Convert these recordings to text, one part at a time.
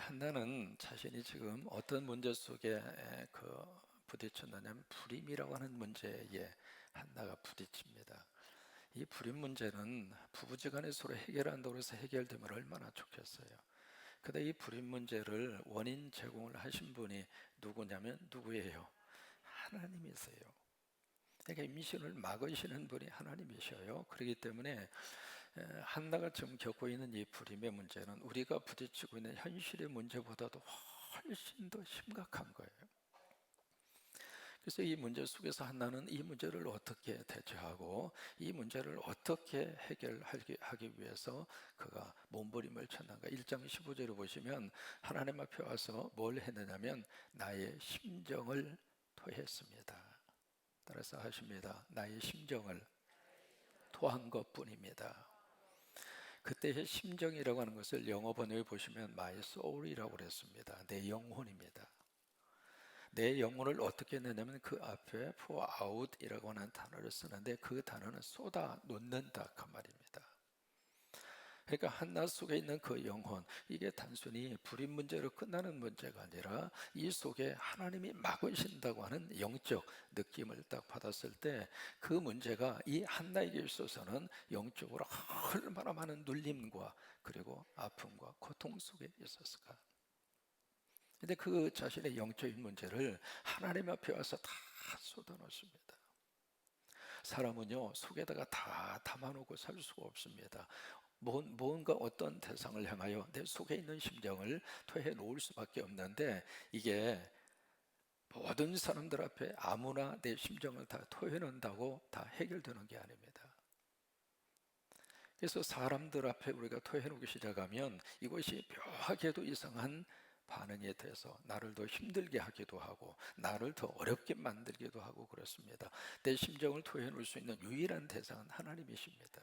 한나는 자신이 지금 어떤 문제 속에 부딪혔느냐면 불임이라고 하는 문제에 한나가 부딪힙니다. 이 불임 문제는 부부지간에 서로 해결한다고 해서 해결되면 얼마나 좋겠어요. 근데 이 불임 문제를 원인 제공을 하신 분이 누구냐면 누구예요? 하나님이세요. 그러니까 임신을 막으시는 분이 하나님이셔요. 그렇기 때문에 한나가 지금 겪고 있는 이 불임의 문제는 우리가 부딪히고 있는 현실의 문제보다도 훨씬 더 심각한 거예요. 그래서 이 문제 속에서 한나는 이 문제를 어떻게 대처하고 이 문제를 어떻게 해결하기 위해서 그가 몸부림을 쳤는가. 1장 15절을 보시면 하나님 앞에 와서 뭘 했느냐면 나의 심정을 토했습니다. 따라서 하십니다. 나의 심정을 토한 것뿐입니다. 그때의 심정이라고 하는 것을 영어 번역에 보시면 my soul이라고 그랬습니다. 내 영혼입니다. 내 영혼을 어떻게 내냐면 그 앞에 pour out이라고 하는 단어를 쓰는데 그 단어는 쏟아 놓는다 그 말입니다. 그러니까 한나 속에 있는 그 영혼, 이게 단순히 불임 문제로 끝나는 문제가 아니라 이 속에 하나님이 막으신다고 하는 영적 느낌을 딱 받았을 때 그 문제가 이 한나에게 있어서는 영적으로 얼마나 많은 눌림과 그리고 아픔과 고통 속에 있었을까. 근데 그 자신의 영적인 문제를 하나님 앞에 와서 다 쏟아놓습니다. 사람은요 속에다가 다 담아놓고 살 수가 없습니다. 뭔가 어떤 대상을 향하여 내 속에 있는 심정을 토해 놓을 수밖에 없는데 이게 모든 사람들 앞에 아무나 내 심정을 다 토해 놓는다고 다 해결되는 게 아닙니다. 그래서 사람들 앞에 우리가 토해 놓기 시작하면 이것이 묘하게도 이상한 반응에 대해서 나를 더 힘들게 하기도 하고 나를 더 어렵게 만들기도 하고 그렇습니다. 내 심정을 토해 놓을 수 있는 유일한 대상은 하나님이십니다.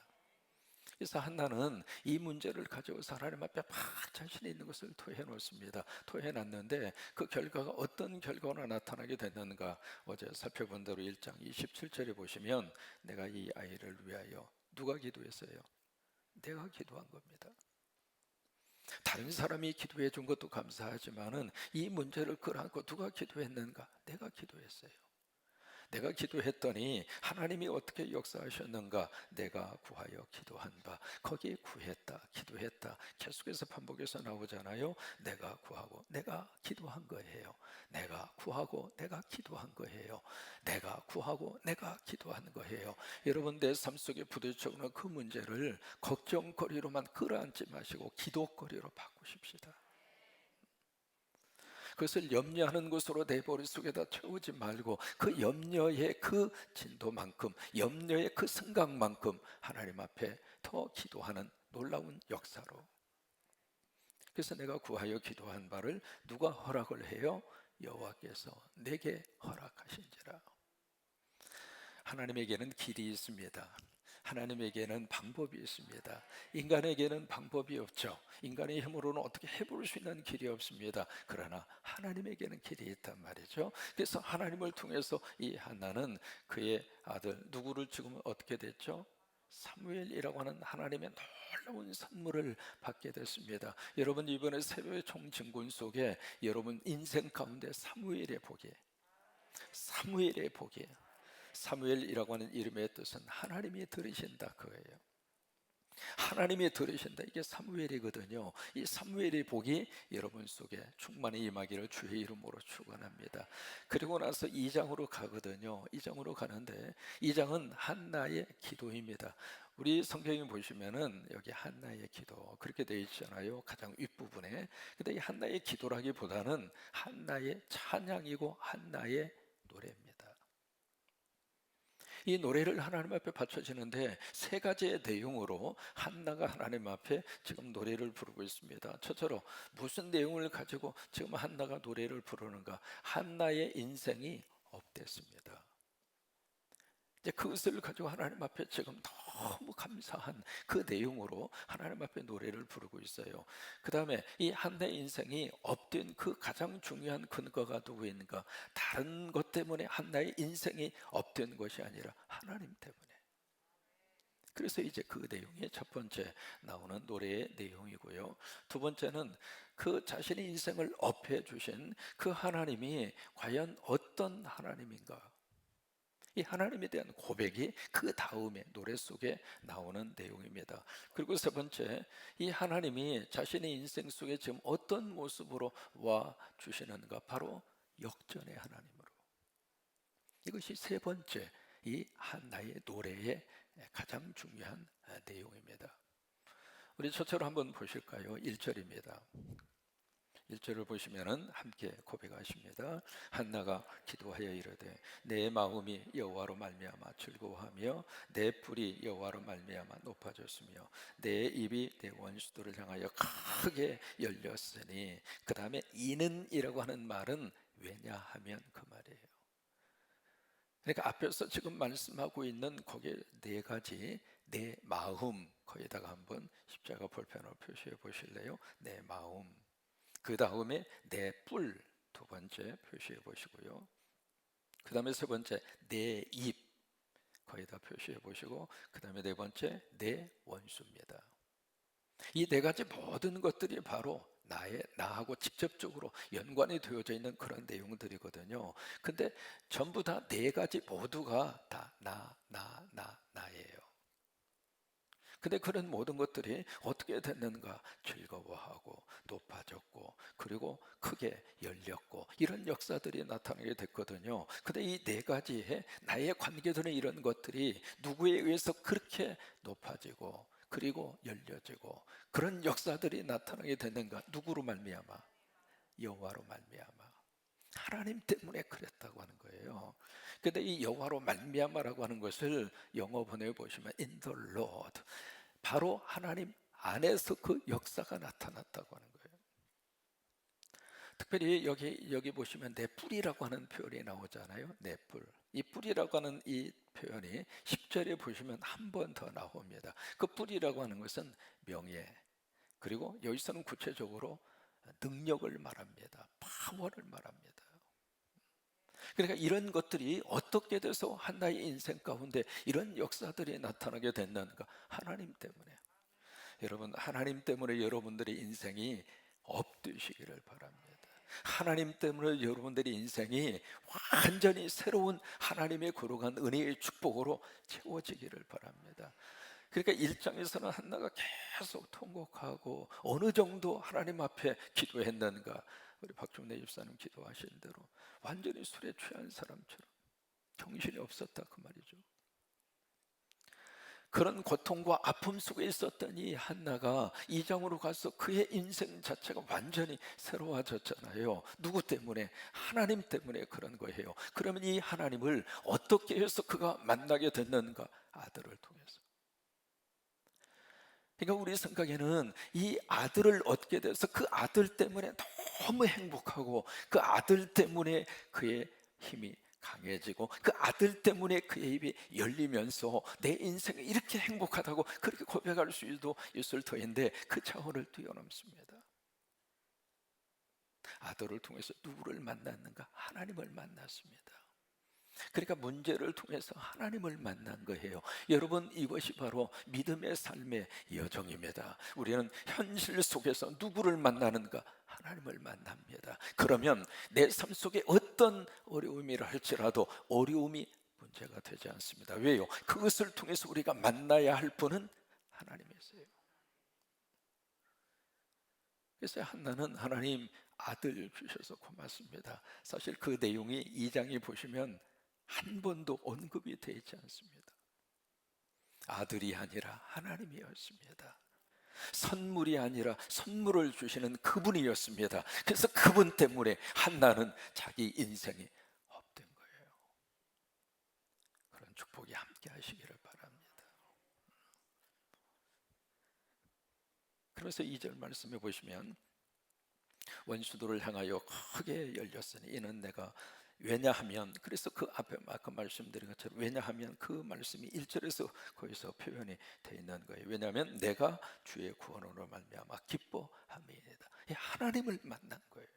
그래서 한나는 이 문제를 가져서 하나님 앞에 막 자신이 있는 것을 토해 놓습니다. 토해 놨는데 그 결과가 어떤 결과가 나타나게 됐는가. 어제 살펴본 대로 1장 27절에 보시면 내가 이 아이를 위하여 누가 기도했어요? 내가 기도한 겁니다. 다른 사람이 기도해 준 것도 감사하지만은 이 문제를 끌어안고 누가 기도했는가? 내가 기도했어요. 내가 기도했더니 하나님이 어떻게 역사하셨는가? 내가 구하여 기도한 바 거기에 구했다, 기도했다 계속해서 반복해서 나오잖아요. 내가 구하고 내가 기도한 거예요. 내가 구하고 내가 기도한 거예요. 내가 구하고 내가 기도한 거예요. 여러분 내 삶 속에 부딪혀오는 그 문제를 걱정거리로만 끌어안지 마시고 기도거리로 바꾸십시다. 그것을 염려하는 것으로 내 머릿속에다 채우지 말고 그 염려의 그 진도만큼 염려의 그 생각만큼 하나님 앞에 더 기도하는 놀라운 역사로. 그래서 내가 구하여 기도한 바를 누가 허락을 해요? 여호와께서 내게 허락하신지라. 하나님에게는 길이 있습니다. 하나님에게는 방법이 있습니다. 인간에게는 방법이 없죠. 인간의 힘으로는 어떻게 해볼 수 있는 길이 없습니다. 그러나 하나님에게는 길이 있단 말이죠. 그래서 하나님을 통해서 이 한나는 그의 아들 누구를 지금 얻게 됐죠? 사무엘이라고 하는 하나님의 놀라운 선물을 받게 됐습니다. 여러분 이번에 새로의 총진군 속에 여러분 인생 가운데 사무엘의 복이 사무엘이라고 하는 이름의 뜻은 하나님이 들으신다 그거예요. 하나님이 들으신다, 이게 사무엘이거든요. 이 사무엘의 복이 여러분 속에 충만히 임하기를 주의 이름으로 축원합니다. 그리고 나서 2장으로 가거든요. 2장으로 가는데 2장은 한나의 기도입니다. 우리 성경에 보시면은 여기 한나의 기도 그렇게 되어 있잖아요. 가장 윗부분에. 근데 이 한나의 기도라기보다는 한나의 찬양이고 한나의 노래입니다. 이 노래를 하나님 앞에 바쳐지는데 세 가지의 내용으로 한나가 하나님 앞에 지금 노래를 부르고 있습니다. 첫째로 무슨 내용을 가지고 지금 한나가 노래를 부르는가? 한나의 인생이 업됐습니다. 이제 그것을 가지고 하나님 앞에 지금 너무 감사한 그 내용으로 하나님 앞에 노래를 부르고 있어요. 그 다음에 이 한나의 인생이 업된 그 가장 중요한 근거가 누구인가? 다른 것 때문에 한나의 인생이 업된 것이 아니라 하나님 때문에. 그래서 이제 그 내용이 첫 번째 나오는 노래의 내용이고요. 두 번째는 그 자신의 인생을 업해 주신 그 하나님이 과연 어떤 하나님인가? 이 하나님에 대한 고백이 그 다음에 노래 속에 나오는 내용입니다. 그리고 세 번째, 이 하나님이 자신의 인생 속에 지금 어떤 모습으로 와 주시는가? 바로 역전의 하나님으로. 이것이 세 번째, 이 한나의 노래의 가장 중요한 내용입니다. 우리 첫째로 한번 보실까요? 1절입니다. 1절을 보시면은 함께 고백하십니다. 한나가 기도하여 이르되 내 마음이 여호와로 말미암아 즐거워하며 내 뿔이 여호와로 말미암아 높아졌으며 내 입이 내 원수들을 향하여 크게 열렸으니, 그 다음에 이는이라고 하는 말은 왜냐하면 그 말이에요. 그러니까 앞에서 지금 말씀하고 있는 거기에 네 가지, 내 마음, 거기다가 한번 십자가 볼펜으로 표시해 보실래요? 내 마음. 그 다음에 내 뿔, 두 번째 표시해 보시고요. 그 다음에 세 번째 내 입, 거기다 표시해 보시고, 그 다음에 네 번째 내 원수입니다. 이 네 가지 모든 것들이 바로 나하고 직접적으로 연관이 되어져 있는 그런 내용들이거든요. 근데 전부 다 네 가지 모두가 다 나예요. 근데 그런 모든 것들이 어떻게 됐는가? 즐거워하고 높아졌고 그리고 크게 열렸고 이런 역사들이 나타나게 됐거든요. 근데 이 네 가지의 나의 관계되는 이런 것들이 누구에 의해서 그렇게 높아지고 그리고 열려지고 그런 역사들이 나타나게 됐는가? 누구로 말미암아? 여호와로 말미암아. 하나님 때문에 그랬다고 하는 거예요. 근데 이 여호와로 말미암아라고 하는 것을 영어 번역해 보시면 in the Lord, 바로 하나님 안에서 그 역사가 나타났다고 하는 거예요. 특별히 여기 보시면 내 뿔이라고 하는 표현이 나오잖아요. 내 뿔. 이 뿔이라고 하는 이 표현이 10절에 보시면 한 번 더 나옵니다. 그 뿔이라고 하는 것은 명예, 그리고 여기서는 구체적으로 능력을 말합니다. 파워를 말합니다. 그러니까 이런 것들이 어떻게 돼서 한나의 인생 가운데 이런 역사들이 나타나게 됐는가? 하나님 때문에. 여러분, 하나님 때문에 여러분들의 인생이 업되시기를 바랍니다. 하나님 때문에 여러분들의 인생이 완전히 새로운 하나님의 거룩한 은혜의 축복으로 채워지기를 바랍니다. 그러니까 1장에서는 한나가 계속 통곡하고 어느 정도 하나님 앞에 기도했는가? 우리 박종래 집사님 기도하신 대로 완전히 술에 취한 사람처럼 정신이 없었다 그 말이죠. 그런 고통과 아픔 속에 있었던 이 한나가 2장으로 가서 그의 인생 자체가 완전히 새로워졌잖아요. 누구 때문에? 하나님 때문에 그런 거예요. 그러면 이 하나님을 어떻게 해서 그가 만나게 됐는가? 아들을 통해서. 그러니까 우리 생각에는 이 아들을 얻게 돼서 그 아들 때문에 너무 행복하고 그 아들 때문에 그의 힘이 강해지고 그 아들 때문에 그의 입이 열리면서 내 인생이 이렇게 행복하다고 그렇게 고백할 수도 있을 터인데 그 차원을 뛰어넘습니다. 아들을 통해서 누구를 만났는가? 하나님을 만났습니다. 그러니까 문제를 통해서 하나님을 만난 거예요. 여러분, 이것이 바로 믿음의 삶의 여정입니다. 우리는 현실 속에서 누구를 만나는가? 하나님을 만납니다. 그러면 내 삶 속에 어떤 어려움이라 할지라도 어려움이 문제가 되지 않습니다. 왜요? 그것을 통해서 우리가 만나야 할 분은 하나님이세요. 그래서 한나는 하나님 아들 주셔서 고맙습니다. 사실 그 내용이 2장에 보시면 한 번도 언급이 되지 않습니다. 아들이 아니라 하나님이었습니다. 선물이 아니라 선물을 주시는 그분이었습니다. 그래서 그분 때문에 한나는 자기 인생이 업된 거예요. 그런 축복이 함께 하시기를 바랍니다. 그래서 2절 말씀해 보시면 원수들을 향하여 크게 열렸으니 이는 내가, 왜냐하면, 그래서 그 앞에 아까 말씀드린 것처럼 왜냐하면 그 말씀이 1절에서 거기서 표현이 되어 있는 거예요. 왜냐하면 내가 주의 구원으로 말미암아 기뻐함이니이다. 하나님을 만난 거예요.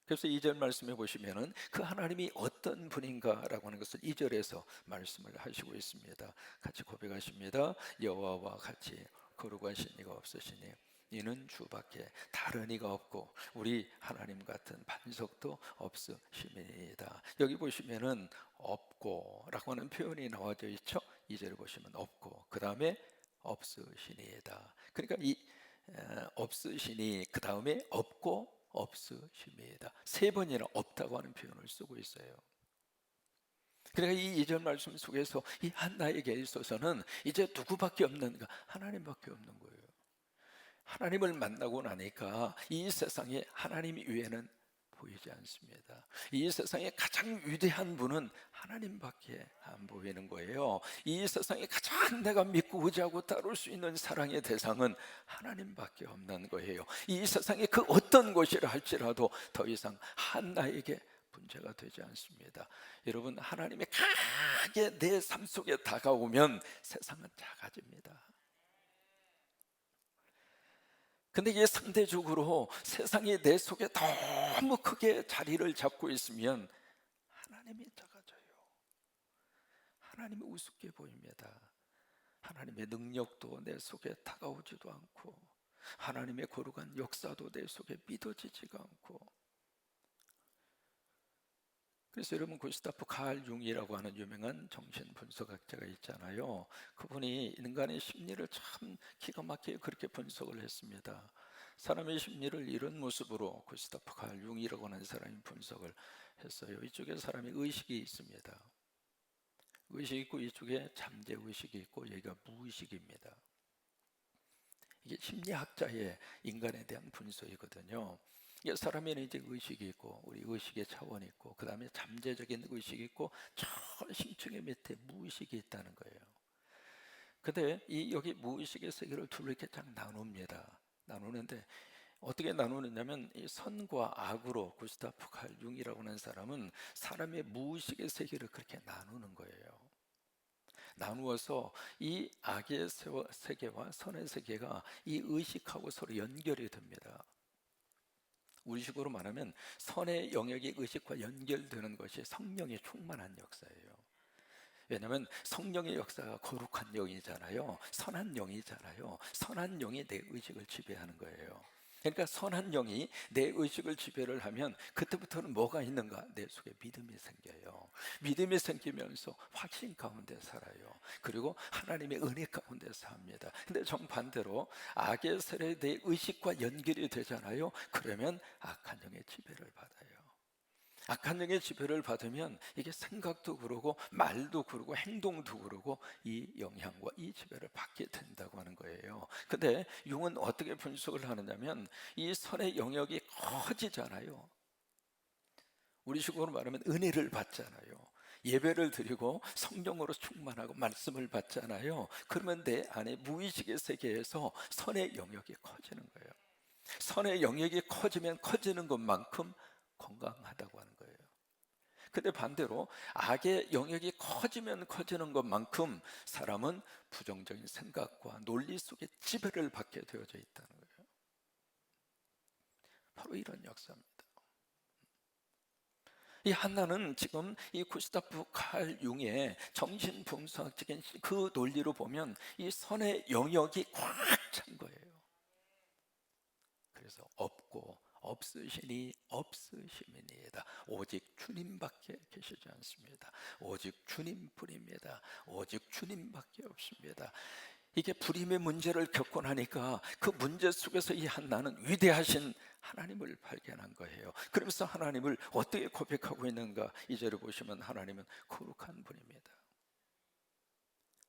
그래서 2절 말씀해 보시면은 그 하나님이 어떤 분인가라고 하는 것을 2절에서 말씀을 하시고 있습니다. 같이 고백하십니다. 여호와와 같이 거룩하신 이가 없으시니 이는 주밖에 다른 이가 없고 우리 하나님 같은 반석도 없으심이다. 여기 보시면은 없고 라고 하는 표현이 나와져 있죠. 2절에 보시면 없고 그 다음에 없으시니이다. 그러니까 이 없으시니 그 다음에 없고 없으심이다. 세 번이나 없다고 하는 표현을 쓰고 있어요. 그러니까 이 2절 말씀 속에서 이 한나에게 있어서는 이제 누구밖에 없는가? 하나님밖에 없는 거예요. 하나님을 만나고 나니까 이 세상에 하나님 외에는 보이지 않습니다. 이 세상에 가장 위대한 분은 하나님밖에 안 보이는 거예요. 이 세상에 가장 내가 믿고 의지하고 따를 수 있는 사랑의 대상은 하나님밖에 없는 거예요. 이 세상에 그 어떤 것이라 할지라도 더 이상 한나에게 문제가 되지 않습니다. 여러분, 하나님이 강하게 내 삶 속에 다가오면 세상은 작아집니다. 근데 이게 상대적으로 세상이 내 속에 너무 크게 자리를 잡고 있으면 하나님이 작아져요. 하나님이 우습게 보입니다. 하나님의 능력도 내 속에 다가오지도 않고 하나님의 거룩한 역사도 내 속에 믿어지지가 않고. 그래서 여러분, 구스타프 칼 융이라고 하는 유명한 정신분석학자가 있잖아요. 그분이 인간의 심리를 참 기가 막히게 그렇게 분석을 했습니다. 사람의 심리를 이런 모습으로 구스타프 칼 융이라고 하는 사람이 분석을 했어요. 이쪽에 사람이 의식이 있습니다. 의식이 있고 이쪽에 잠재의식이 있고 여기가 무의식입니다. 이게 심리학자의 인간에 대한 분석이거든요. 이게 사람에는 이제 의식이 있고 우리 의식의 차원이 있고 그 다음에 잠재적인 의식이 있고 저 심층의 밑에 무의식이 있다는 거예요. 근데 이 여기 무의식의 세계를 둘로 이렇게 쫙 나눕니다. 나누는데 어떻게 나누느냐면 이 선과 악으로 구스타프 칼 융이라고 하는 사람은 사람의 무의식의 세계를 그렇게 나누는 거예요. 나누어서 이 악의 세계와 선의 세계가 이 의식하고 서로 연결이 됩니다. 우리식으로 말하면 선의 영역이 의식과 연결되는 것이 성령의 충만한 역사예요. 왜냐하면 성령의 역사가 거룩한 영이잖아요. 선한 영이잖아요. 선한 영이 내 의식을 지배하는 거예요. 그러니까 선한 영이 내 의식을 지배를 하면 그때부터는 뭐가 있는가? 내 속에 믿음이 생겨요. 믿음이 생기면서 확신 가운데 살아요. 그리고 하나님의 은혜 가운데 삽니다. 근데 정반대로 악의 세력이 내 의식과 연결이 되잖아요. 그러면 악한 영의 지배를 받아요. 악한 영의 지배를 받으면 이게 생각도 그러고 말도 그러고 행동도 그러고 이 영향과 이 지배를 받게 된다고 하는 거예요. 근데 융은 어떻게 분석을 하느냐면 이 선의 영역이 커지잖아요. 우리식으로 말하면 은혜를 받잖아요. 예배를 드리고 성령으로 충만하고 말씀을 받잖아요. 그러면 내 안에 무의식의 세계에서 선의 영역이 커지는 거예요. 선의 영역이 커지면 커지는 것만큼 건강하다고 하는 거예요. 근데 반대로 악의 영역이 커지면 커지는 것만큼 사람은 부정적인 생각과 논리 속에 지배를 받게 되어져 있다는 거예요. 바로 이런 역사입니다. 이 한나는 지금 이 구스타프 칼 융의 정신분석적인 그 논리로 보면 이 선의 영역이 꽉 찬 거예요. 그래서 없고 없으시니 없으심이니이다. 오직 주님밖에 계시지 않습니다. 오직 주님뿐입니다. 오직 주님밖에 없습니다. 이게 불임의 문제를 겪고 나니까 그 문제 속에서 이 한나는 위대하신 하나님을 발견한 거예요. 그러면서 하나님을 어떻게 고백하고 있는가? 이 절을 보시면 하나님은 거룩한 분입니다.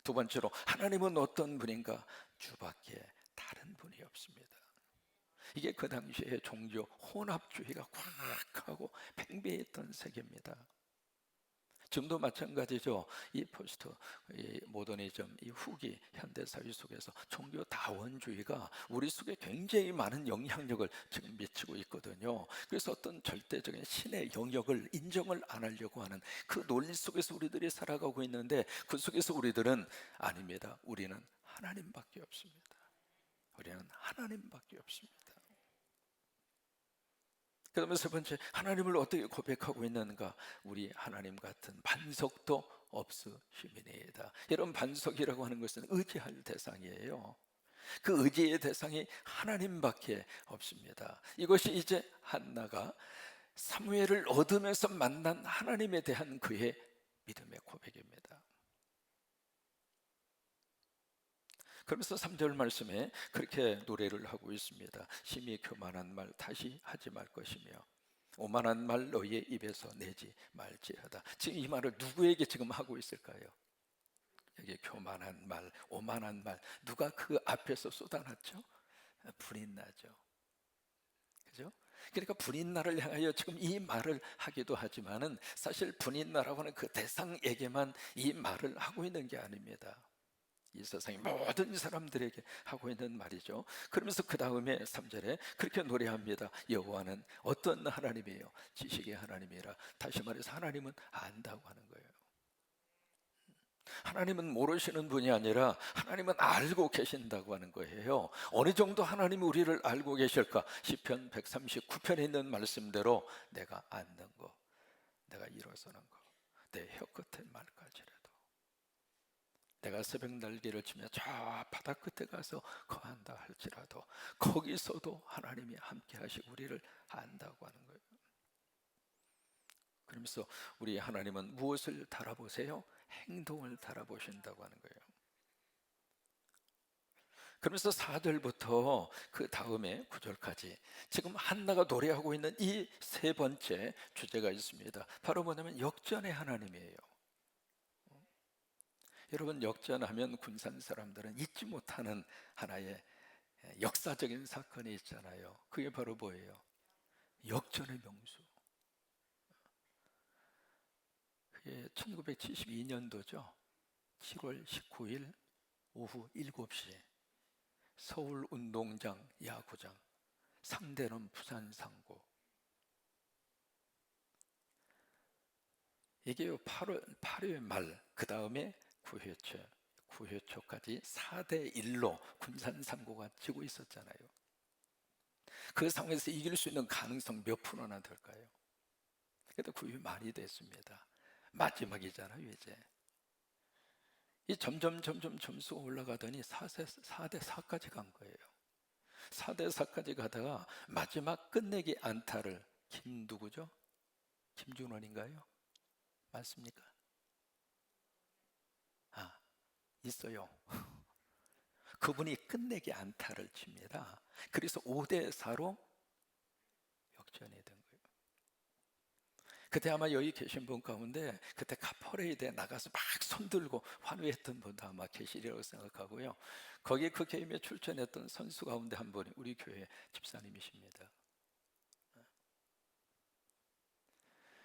두 번째로 하나님은 어떤 분인가? 주밖에 다른 분이 없습니다. 이게 그 당시에 종교 혼합주의가 꽉 하고 팽배했던 세계입니다. 지금도 마찬가지죠. 이 포스트, 이 모더니즘, 이 후기 현대사회 속에서 종교 다원주의가 우리 속에 굉장히 많은 영향력을 지금 미치고 있거든요. 그래서 어떤 절대적인 신의 영역을 인정을 안 하려고 하는 그 논리 속에서 우리들이 살아가고 있는데 그 속에서 우리들은 아닙니다. 우리는 하나님밖에 없습니다. 우리는 하나님밖에 없습니다. 그 다음에 세 번째, 하나님을 어떻게 고백하고 있는가? 우리 하나님 같은 반석도 없으심이니이다. 이런 반석이라고 하는 것은 의지할 대상이에요. 그 의지의 대상이 하나님밖에 없습니다. 이것이 이제 한나가 사무엘을 얻으면서 만난 하나님에 대한 그의 믿음의 고백입니다. 그러면서 3절 말씀에 그렇게 노래를 하고 있습니다. 심히 교만한 말 다시 하지 말 것이며 오만한 말 너희의 입에서 내지 말지어다. 지금 이 말을 누구에게 지금 하고 있을까요? 여기 교만한 말, 오만한 말, 누가 그 앞에서 쏟아놨죠? 불인나죠. 그죠? 그러니까 불인나를 향하여 지금 이 말을 하기도 하지만은 사실 불인나라고 하는 그 대상에게만 이 말을 하고 있는 게 아닙니다. 이 세상의 모든 사람들에게 하고 있는 말이죠. 그러면서 그 다음에 3절에 그렇게 노래합니다. 여호와는 어떤 하나님이에요? 지식의 하나님이라. 다시 말해서 하나님은 안다고 하는 거예요. 하나님은 모르시는 분이 아니라 하나님은 알고 계신다고 하는 거예요. 어느 정도 하나님이 우리를 알고 계실까? 시편 139편에 있는 말씀대로 내가 앉는 거, 내가 일어서는 거, 내 혀끝의 말까지라도, 내가 새벽 날개를 치며 저 바다 끝에 가서 거한다 할지라도 거기서도 하나님이 함께 하시고 우리를 안다고 하는 거예요. 그러면서 우리 하나님은 무엇을 달아보세요? 행동을 달아보신다고 하는 거예요. 그러면서 4절부터 그 다음에 9절까지 지금 한나가 노래하고 있는 이 세 번째 주제가 있습니다. 바로 뭐냐면 역전의 하나님이에요. 여러분, 역전하면 군산 사람들은 잊지 못하는 하나의 역사적인 사건이 있잖아요. 그게 바로 뭐예요? 역전의 명수. 그게 1972년도죠 7월 19일 오후 7시 서울 운동장 야구장, 상대는 부산 상고. 이게 8회 말, 그 다음에 9회초까지 4대1로 군산 상고가 지고 있었잖아요. 그 상황에서 이길 수 있는 가능성 몇 프로나 될까요? 그래도 9회 말이 됐습니다. 마지막이잖아요 이제. 이 점점 점수가 올라가더니 4대4까지 간 거예요. 4대4까지 가다가 마지막 끝내기 안타를 누구죠? 김준원인가요? 맞습니까? 아, 있어요. 그분이 끝내기 안타를 칩니다. 그래서 5대4로 역전이 된 거예요. 그때 아마 여기 계신 분 가운데 그때 카퍼레이드에 나가서 막 손들고 환호했던 분도 아마 계시리라고 생각하고요. 거기에 그 게임에 출전했던 선수 가운데 한 분이 우리 교회 집사님이십니다.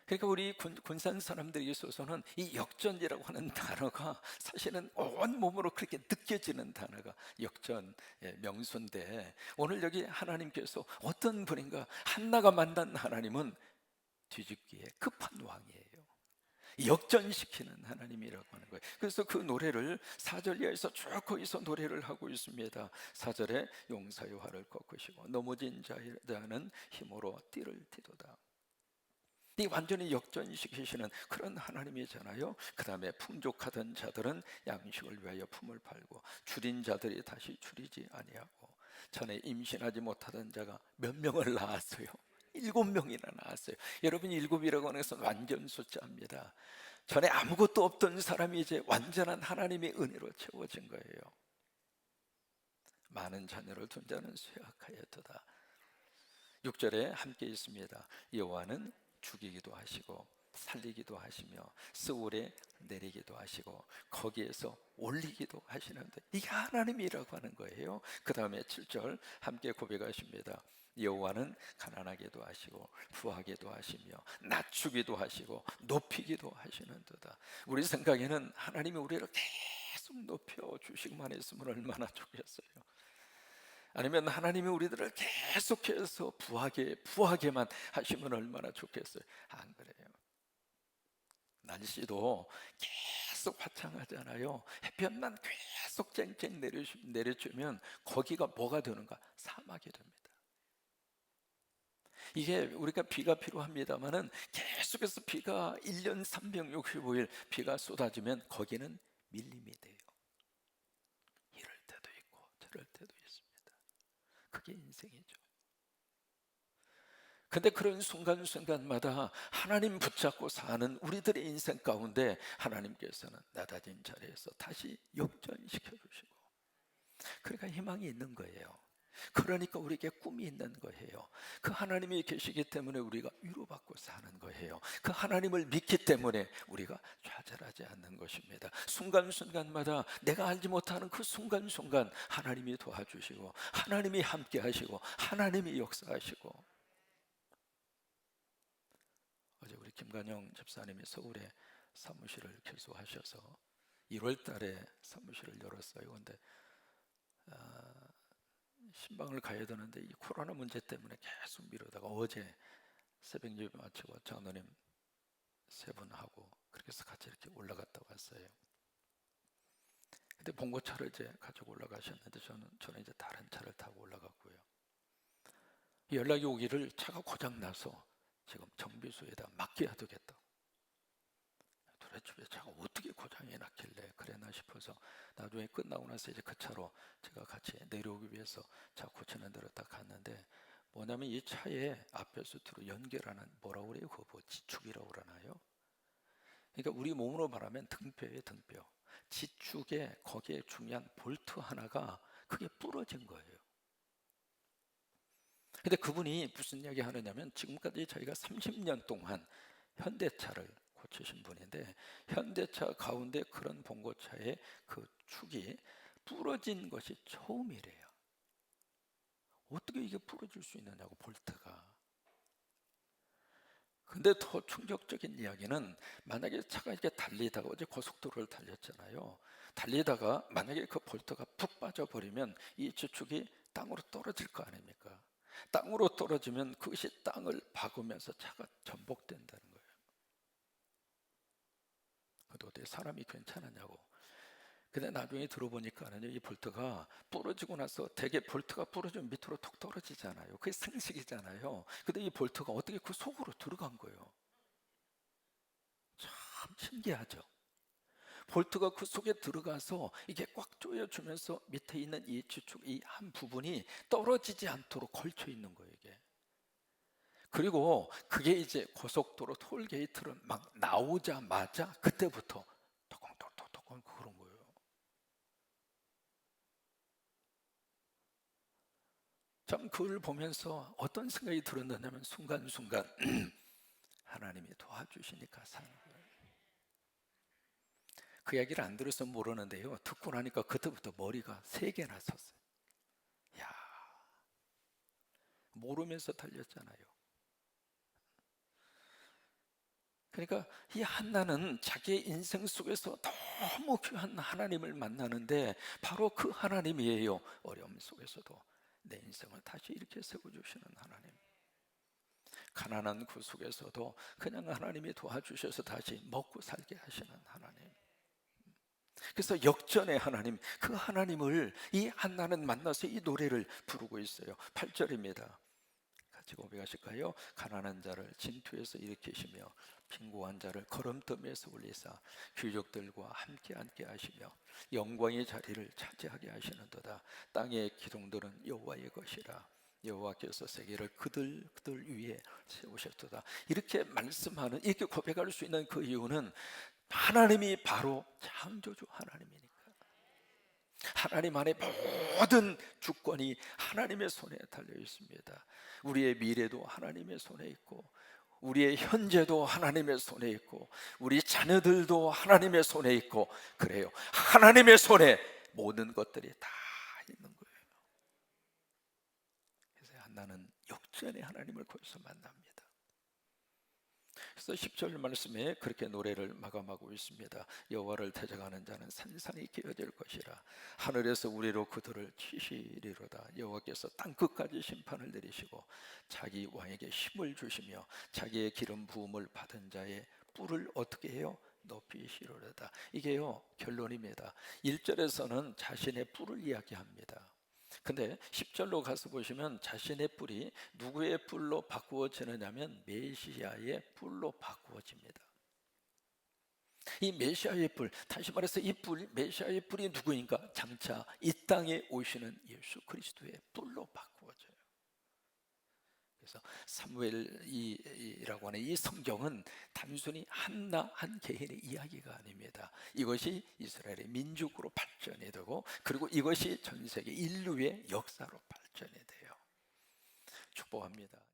그러니까 우리 군산 사람들에게 있어서는 이 역전이라고 하는 단어가 사실은 온몸으로 그렇게 느껴지는 단어가 역전 명수인데, 오늘 여기 하나님께서 어떤 분인가, 한나가 만난 하나님은 뒤집기에 급한 왕이에요. 역전시키는 하나님이라고 하는 거예요. 그래서 그 노래를 4절 이하에서 쭉 거기서 노래를 하고 있습니다. 4절에 용사의 활을 꺾으시고 넘어진 자는 힘으로 띠를 띠도다. 이 완전히 역전시키시는 그런 하나님이잖아요. 그 다음에 풍족하던 자들은 양식을 위하여 품을 팔고 줄인 자들이 다시 줄이지 아니하고, 전에 임신하지 못하던 자가 몇 명을 낳았어요? 7명이나 낳았어요. 여러분, 7이라고 하는 것은 완전 숫자입니다. 전에 아무것도 없던 사람이 이제 완전한 하나님의 은혜로 채워진 거예요. 많은 자녀를 둔 자는 쇠약하였도다. 6절에 함께 있습니다. 여호와는 죽이기도 하시고 살리기도 하시며 스올에 내리기도 하시고 거기에서 올리기도 하시는데, 이게 하나님이라고 하는 거예요. 그 다음에 7절 함께 고백하십니다. 여호와는 가난하게도 하시고 부하게도 하시며 낮추기도 하시고 높이기도 하시는도다. 우리 생각에는 하나님이 우리를 계속 높여주시기만 했으면 얼마나 좋겠어요. 아니면 하나님이 우리들을 계속해서 부하게만 하시면 얼마나 좋겠어요. 안 그래요. 날씨도 계속 화창하잖아요. 햇볕만 계속 쨍쨍 내려주면 거기가 뭐가 되는가? 사막이 됩니다. 이게 우리가 비가 필요합니다만은 계속해서 비가 1년 365일 비가 쏟아지면 거기는 밀림이 돼요. 이럴 때도 있고 그럴 때도 있습니다. 그게 인생이죠. 근데 그런 순간순간마다 하나님 붙잡고 사는 우리들의 인생 가운데 하나님께서는 낮아진 자리에서 다시 역전시켜 주시고, 그러니까 희망이 있는 거예요. 그러니까 우리에게 꿈이 있는 거예요. 그 하나님이 계시기 때문에 우리가 위로받고 사는 거예요. 그 하나님을 믿기 때문에 우리가 좌절하지 않는 것입니다. 순간순간마다 내가 알지 못하는 그 순간순간 하나님이 도와주시고, 하나님이 함께 하시고, 하나님이 역사하시고. 어제 우리 김관영 집사님이 서울에 사무실을 개소하셔서 1월 달에 사무실을 열었어요. 근데 신방을 가야 되는데 이 코로나 문제 때문에 계속 미루다가 어제 새벽 예배 마치고 장로님 3분하고 그렇게 해서 같이 이렇게 올라갔다 왔어요. 근데 봉고차를 이제 가지고 올라가셨는데 저는 이제 다른 차를 타고 올라갔고요. 연락이 오기를 차가 고장 나서 지금 정비소에다 맡겨야 되겠다. 도대체 왜 차가 어떻게 고장이 났길래 그랬나 싶어서 나중에 끝나고 나서 이제 그 차로 제가 같이 내려오기 위해서 차 고치는 데로 딱 갔는데, 뭐냐면 이 차에 앞에 수트로 연결하는, 뭐라고 그래요? 그거 뭐 지축이라고 그러나요? 그러니까 우리 몸으로 말하면 등뼈예요, 등뼈. 지축에 거기에 중요한 볼트 하나가 그게 부러진 거예요. 근데 그분이 무슨 이야기 하느냐면, 지금까지 저희가 30년 동안 현대차를 고치신 분인데, 현대차 가운데 그런 봉고차의 그 축이 부러진 것이 처음이래요. 어떻게 이게 부러질 수 있느냐고, 볼트가. 근데 더 충격적인 이야기는, 만약에 차가 이렇게 달리다가, 어제 고속도로를 달렸잖아요. 달리다가 만약에 그 볼트가 푹 빠져버리면 이 지축이 땅으로 떨어질 거 아닙니까? 땅으로 떨어지면 그것이 땅을 박으면서 차가 전복된다는 거예요. 근데 어떻게 사람이 괜찮았냐고. 근데 나중에 들어보니까는 이 볼트가 부러지고 나서, 대개 볼트가 부러지면 밑으로 톡 떨어지잖아요. 그게 상식이잖아요. 근데 이 볼트가 어떻게 그 속으로 들어간 거예요. 참 신기하죠. 볼트가 그 속에 들어가서 이게 꽉 조여주면서 밑에 있는 이 지축, 이 한 부분이 떨어지지 않도록 걸쳐 있는 거예요, 이게. 그리고 그게 이제 고속도로 톨게이트를 막 나오자마자 그때부터 토콩토콩토콩 그런 거예요. 참 그걸 보면서 어떤 생각이 들었느냐면, 순간순간 하나님이 도와주시니까 사는 거예요. 그 이야기를 안 들어서 모르는데요, 듣고 나니까 그때부터 머리가 3개나 섰어요. 야, 모르면서 달렸잖아요. 그러니까 이 한나는 자기의 인생 속에서 너무 귀한 하나님을 만나는데, 바로 그 하나님이에요. 어려움 속에서도 내 인생을 다시 이렇게 세워주시는 하나님. 가난한 그 속에서도 그냥 하나님이 도와주셔서 다시 먹고 살게 하시는 하나님. 그래서 역전의 하나님, 그 하나님을 이 한나는 만나서 이 노래를 부르고 있어요. 8절입니다. 같이 고백하실까요? 가난한 자를 진투에서 일으키시며 빈곤한 자를 걸음더미에서 올리사 귀족들과 함께 앉게 하시며 영광의 자리를 차지하게 하시는도다. 땅의 기둥들은 여호와의 것이라. 여호와께서 세계를 그들 위에 세우셨도다. 이렇게 말씀하는, 이렇게 고백할 수 있는 그 이유는 하나님이 바로 창조주 하나님이니까. 하나님 안에 모든 주권이 하나님의 손에 달려 있습니다. 우리의 미래도 하나님의 손에 있고, 우리의 현재도 하나님의 손에 있고, 우리 자녀들도 하나님의 손에 있고, 그래요. 하나님의 손에 모든 것들이 다 있는 거예요. 그래서 한나는 역전의 하나님을 거기서 만납니다. 그래서 10절 말씀에 그렇게 노래를 마감하고 있습니다. 여호와를 대적하는 자는 산산이 깨어질 것이라. 하늘에서 우리로 그들을 치시리로다. 여호와께서 땅끝까지 심판을 내리시고 자기 왕에게 힘을 주시며 자기의 기름 부음을 받은 자의 뿔을 어떻게 해요? 높이시리로다. 이게요 결론입니다. 1절에서는 자신의 뿔을 이야기합니다. 근데 10절로 가서 보시면 자신의 뿔이 누구의 뿔로 바꾸어지느냐면 메시아의 뿔로 바꾸어집니다. 이 메시아의 불, 다시 말해서 이 불, 메시아의 불이 누구인가? 장차 이 땅에 오시는 예수 그리스도의 불로 바꾸어져요. 그래서 사무엘이라고 하는 이 성경은 단순히 한나 한 개인의 이야기가 아닙니다. 이것이 이스라엘의 민족으로 발전이 되고, 그리고 이것이 전 세계 인류의 역사로 발전이 돼요. 축복합니다.